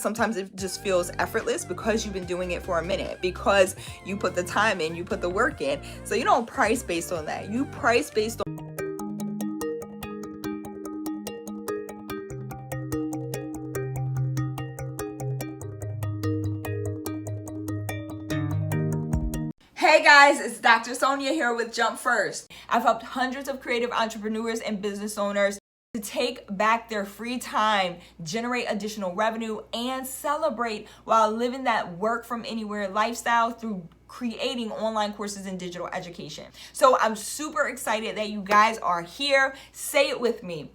Sometimes it just feels effortless because you've been doing it for a minute, because you put the time in, you put the work in. So you don't price based on that. You price based on Hey guys, it's Dr. Sonia here with Jump First. I've helped hundreds of creative entrepreneurs and business owners to take back their free time, generate additional revenue, and celebrate while living that work from anywhere lifestyle through creating online courses and digital education. So I'm super excited that you guys are here. Say it with me.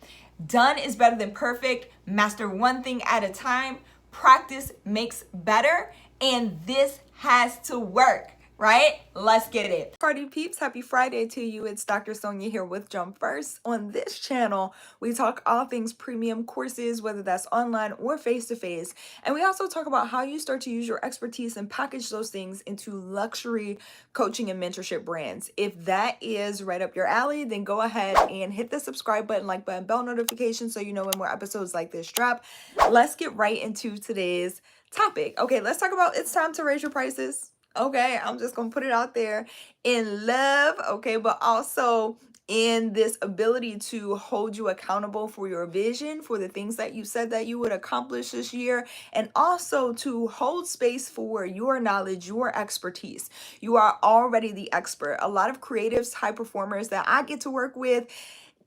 Done is better than perfect. Master one thing at a time. Practice makes better. And this has to work. Right? Let's get it. Party peeps, happy Friday to you. It's Dr. Sonia here with Jump First. On this channel, we talk all things premium courses, whether that's online or face-to-face. And we also talk about how you start to use your expertise and package those things into luxury coaching and mentorship brands. If that is right up your alley, then go ahead and hit the subscribe button, like button, bell notification so you know when more episodes like this drop. Let's get right into today's topic. Okay, let's talk about it's time to raise your prices. Okay, I'm just going to put it out there in love, okay, but also in this ability to hold you accountable for your vision, for the things that you said that you would accomplish this year, and also to hold space for your knowledge, your expertise. You are already the expert. A lot of creatives, high performers that I get to work with,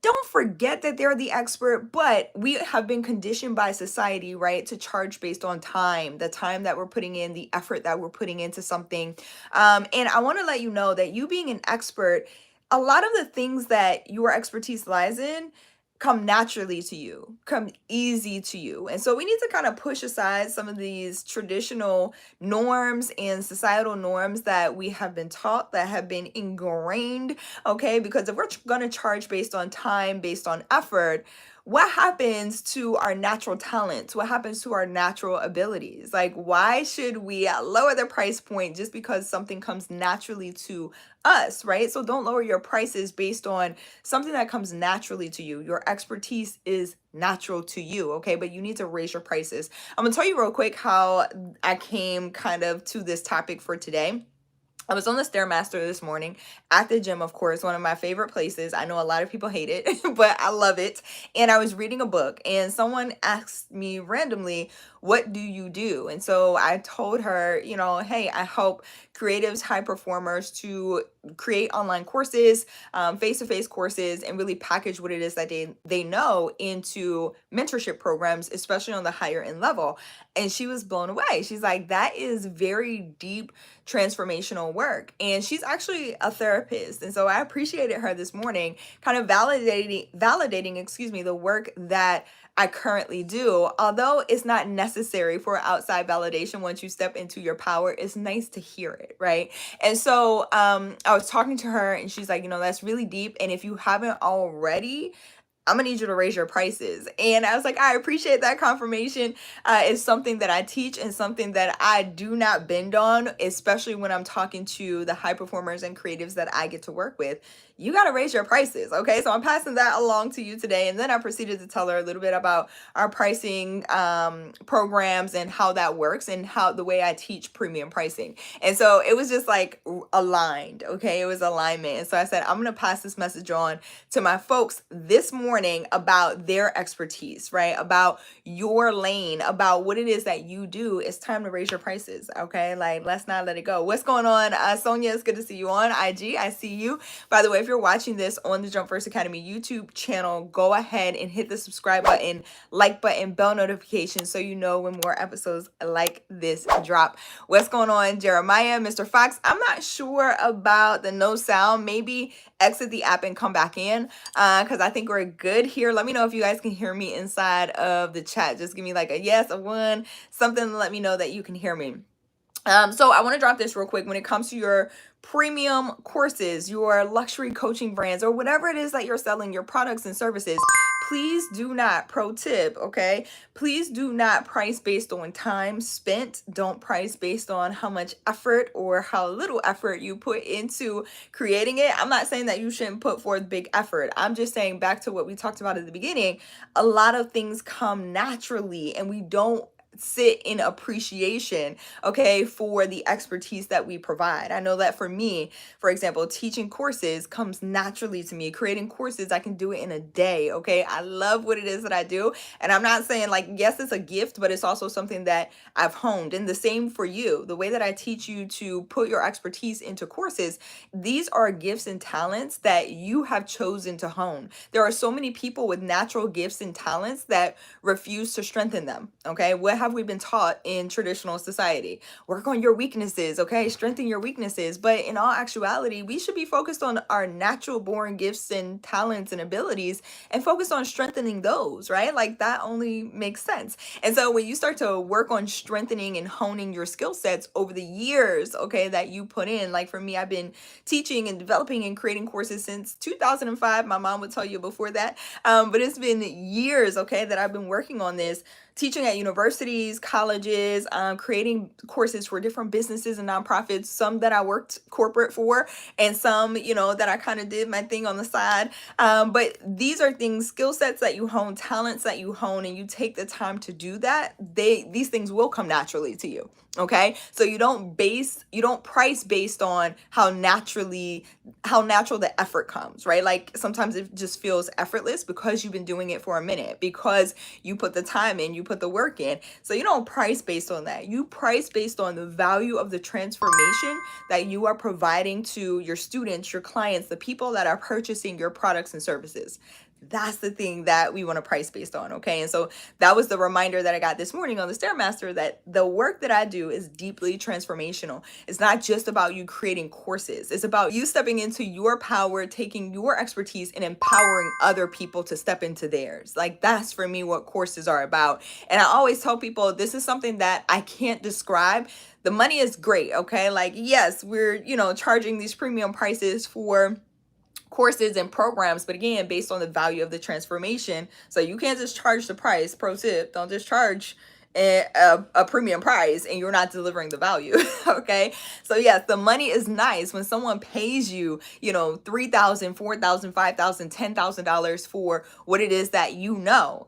don't forget that they're the expert, but we have been conditioned by society, right, to charge based on time, the time that we're putting in, the effort that we're putting into something. And I want to let you know that you being an expert, a lot of the things that your expertise lies in come naturally to you, come easy to you. And so we need to kind of push aside some of these traditional norms and societal norms that we have been taught, that have been ingrained, okay? Because if we're going to charge based on time, based on effort, what happens to our natural talents? What happens to our natural abilities? Like, why should we lower the price point just because something comes naturally to us, right? So don't lower your prices based on something that comes naturally to you. Your expertise is natural to you, okay? But you need to raise your prices. I'm gonna tell you real quick how I came kind of to this topic for today. I was on the Stairmaster this morning at the gym, of course, one of my favorite places. I know a lot of people hate it, but I love it. And I was reading a book and someone asked me randomly, what do you do? And so I told her, you know, hey, I help creatives, high performers to create online courses, face-to-face courses, and really package what it is that they know into mentorship programs, especially on the higher end level. And she was blown away. She's like, that is very deep transformational work. And she's actually a therapist. And so I appreciated her this morning, kind of validating, excuse me, the work that I currently do. Although it's not necessary for outside validation once you step into your power, it's nice to hear it, right? And so I was talking to her and she's like, you know, that's really deep. And if you haven't already, I'm gonna need you to raise your prices. And I was like, I appreciate that confirmation. It's something that I teach and something that I do not bend on, especially when I'm talking to the high performers and creatives that I get to work with. You got to raise your prices. Okay. So I'm passing that along to you today. And then I proceeded to tell her a little bit about our pricing programs and how that works and how the way I teach premium pricing. And so it was just like aligned. Okay. It was alignment. And so I said, I'm going to pass this message on to my folks this morning about their expertise, right? About your lane, about what it is that you do. It's time to raise your prices. Okay. Like, let's not let it go. What's going on? Sonia, it's good to see you on IG. I see you. By the way, if you're watching this on the Jump First Academy YouTube channel, go ahead and hit the subscribe button, like button, bell notification so you know when more episodes like this drop. What's going on, Jeremiah, Mr. Fox? I'm not sure about the no sound. Maybe exit the app and come back in because I think we're good here. Let me know if you guys can hear me inside of the chat. Just give me like a yes, a one, something to let me know that you can hear me. So I want to drop this real quick. When it comes to your premium courses, your luxury coaching brands, or whatever it is that you're selling, your products and services, please do not, pro tip, okay? Please do not price based on time spent. Don't price based on how much effort or how little effort you put into creating it. I'm not saying that you shouldn't put forth big effort. I'm just saying, back to what we talked about at the beginning, a lot of things come naturally and we don't sit in appreciation, okay, for the expertise that we provide. I know that for me, for example, teaching courses comes naturally to me. Creating courses, I can do it in a day, okay? I love what it is that I do. And I'm not saying like, yes, it's a gift, but it's also something that I've honed. And the same for you. The way that I teach you to put your expertise into courses, these are gifts and talents that you have chosen to hone. There are so many people with natural gifts and talents that refuse to strengthen them, okay? What have we been taught in traditional society? Work on your weaknesses, okay? Strengthen your weaknesses. But in all actuality, we should be focused on our natural born gifts and talents and abilities and focus on strengthening those, right? Like that only makes sense. And so when you start to work on strengthening and honing your skill sets over the years, okay, that you put in, like for me, I've been teaching and developing and creating courses since 2005. My mom would tell you before that. But it's been years, okay, that I've been working on this, teaching at universities, colleges, creating courses for different businesses and nonprofits, some that I worked corporate for, and some, that I kind of did my thing on the side. But these are things, skill sets that you hone, talents that you hone, and you take the time to do that. These things will come naturally to you. Okay. So you don't price based on how natural the effort comes, right? Like sometimes it just feels effortless because you've been doing it for a minute, because you put the time in, you put the work in. So you don't price based on that. You price based on the value of the transformation that you are providing to your students, your clients, the people that are purchasing your products and services. That's the thing that we want to price based on, okay? And so that was the reminder that I got this morning on the Stairmaster, that the work that I do is deeply transformational. It's not just about you creating courses. It's about you stepping into your power, taking your expertise and empowering other people to step into theirs. Like that's for me what courses are about. And I always tell people this is something that I can't describe. The money is great, okay? Like yes, we're, charging these premium prices for courses and programs, but again, based on the value of the transformation. So you can't just charge the price. Pro tip, don't just charge a premium price and you're not delivering the value. Okay. So yes, the money is nice when someone pays you, $3,000, $4,000, $5,000, $10,000 for what it is that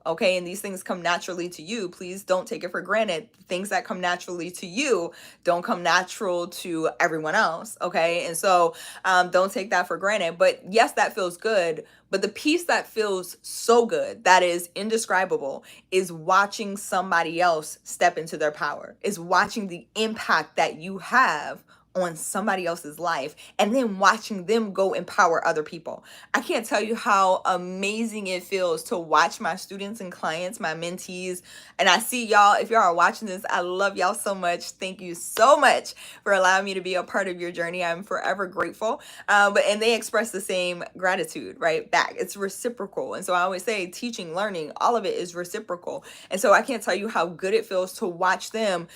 okay. And these things come naturally to you. Please don't take it for granted. Things that come naturally to you don't come natural to everyone else. Okay. And so don't take that for granted. But yes, that feels good. But the piece that feels so good, that is indescribable, is watching somebody else step into their power, is watching the impact that you have on somebody else's life and then watching them go empower other people. I can't tell you how amazing it feels to watch my students and clients, my mentees, and I see y'all. If y'all are watching this, I love y'all so much. Thank you so much for allowing me to be a part of your journey. I'm forever grateful. And they express the same gratitude right back. It's reciprocal. And so I always say teaching, learning, all of it is reciprocal. And so I can't tell you how good it feels to watch them,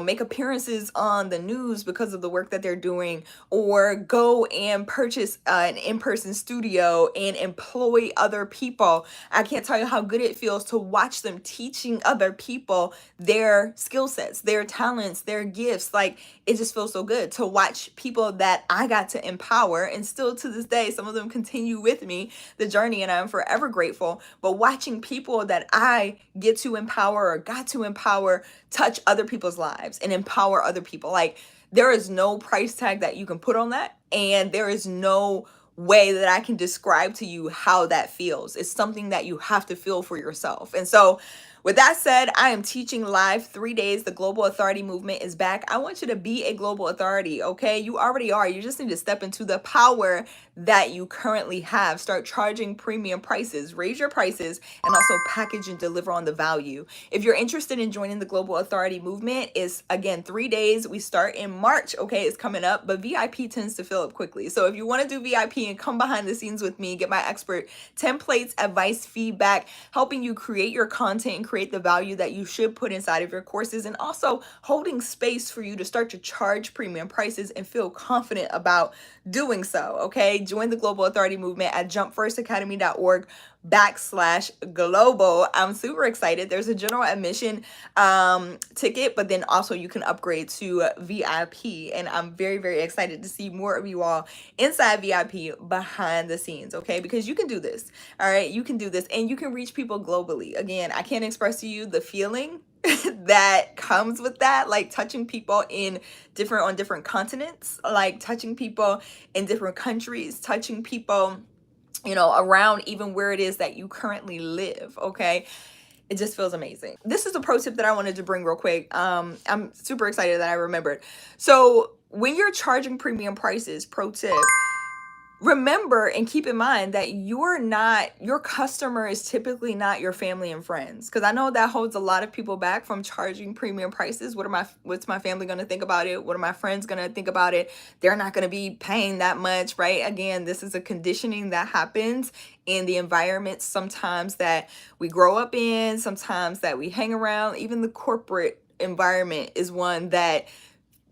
make appearances on the news because of the work that they're doing, or go and purchase an in-person studio and employ other people. I can't tell you how good it feels to watch them teaching other people their skill sets, their talents, their gifts. Like it just feels so good to watch people that I got to empower, and still to this day, some of them continue with me the journey, and I'm forever grateful. But watching people that I get to empower or got to empower touch other people's lives and empower other people, like there is no price tag that you can put on that. And there is no way that I can describe to you how that feels. It's something that you have to feel for yourself. And so with that said, I am teaching live 3 days. The Global Authority Movement is back. I want you to be a global authority, okay? You already are. You just need to step into the power that you currently have. Start charging premium prices, raise your prices, and also package and deliver on the value. If you're interested in joining the Global Authority Movement, it's again 3 days. We start in March, okay? It's coming up, but VIP tends to fill up quickly. So if you want to do VIP and come behind the scenes with me, get my expert templates, advice, feedback, helping you create your content and create the value that you should put inside of your courses, and also holding space for you to start to charge premium prices and feel confident about doing so, okay? Join the Global Authority Movement at jumpfirstacademy.org/global. I'm super excited. There's a general admission ticket, but then also you can upgrade to VIP, and I'm very, very excited to see more of you all inside VIP behind the scenes, okay? Because you can do this, all right? You can do this, and you can reach people globally. Again, I can't express to you the feeling that comes with that, like touching people on different continents, like touching people in different countries, touching people, around even where it is that you currently live. Okay. It just feels amazing. This is a pro tip that I wanted to bring real quick. I'm super excited that I remembered. So when you're charging premium prices, pro tip, remember and keep in mind that your customer is typically not your family and friends, because I know that holds a lot of people back from charging premium prices. What's my family going to think about it? What are my friends going to think about it? They're not going to be paying that much, right? Again, this is a conditioning that happens in the environment sometimes that we grow up in, sometimes that we hang around. Even the corporate environment is one that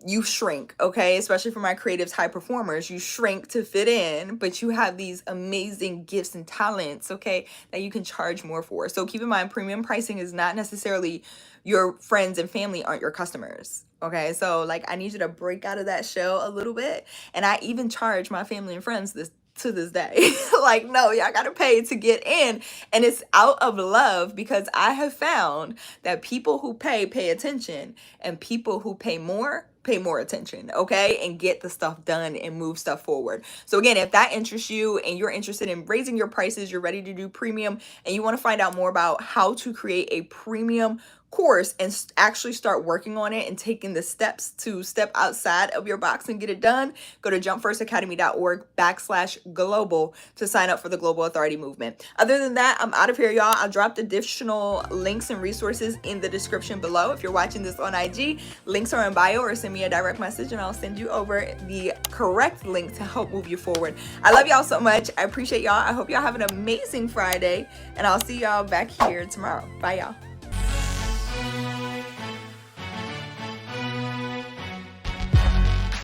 you shrink, okay? Especially for my creatives, high performers, you shrink to fit in, but you have these amazing gifts and talents, okay, that you can charge more for. So keep in mind, premium pricing is not necessarily your friends and family aren't your customers, okay? So like, I need you to break out of that shell a little bit. And I even charge my family and friends to this day. Like, no, y'all gotta pay to get in. And it's out of love, because I have found that people who pay attention, and people who pay more attention, okay, and get the stuff done and move stuff forward. So again, if that interests you and you're interested in raising your prices, you're ready to do premium, and you want to find out more about how to create a premium course and actually start working on it and taking the steps to step outside of your box and get it done, go to jumpfirstacademy.org/global to sign up for the Global Authority Movement. Other than that, I'm out of here, y'all. I'll drop additional links and resources in the description below. If you're watching this on IG, links are in bio, or send me a direct message and I'll send you over the correct link to help move you forward. I love y'all so much. I appreciate y'all. I hope y'all have an amazing Friday, and I'll see y'all back here tomorrow. Bye, y'all.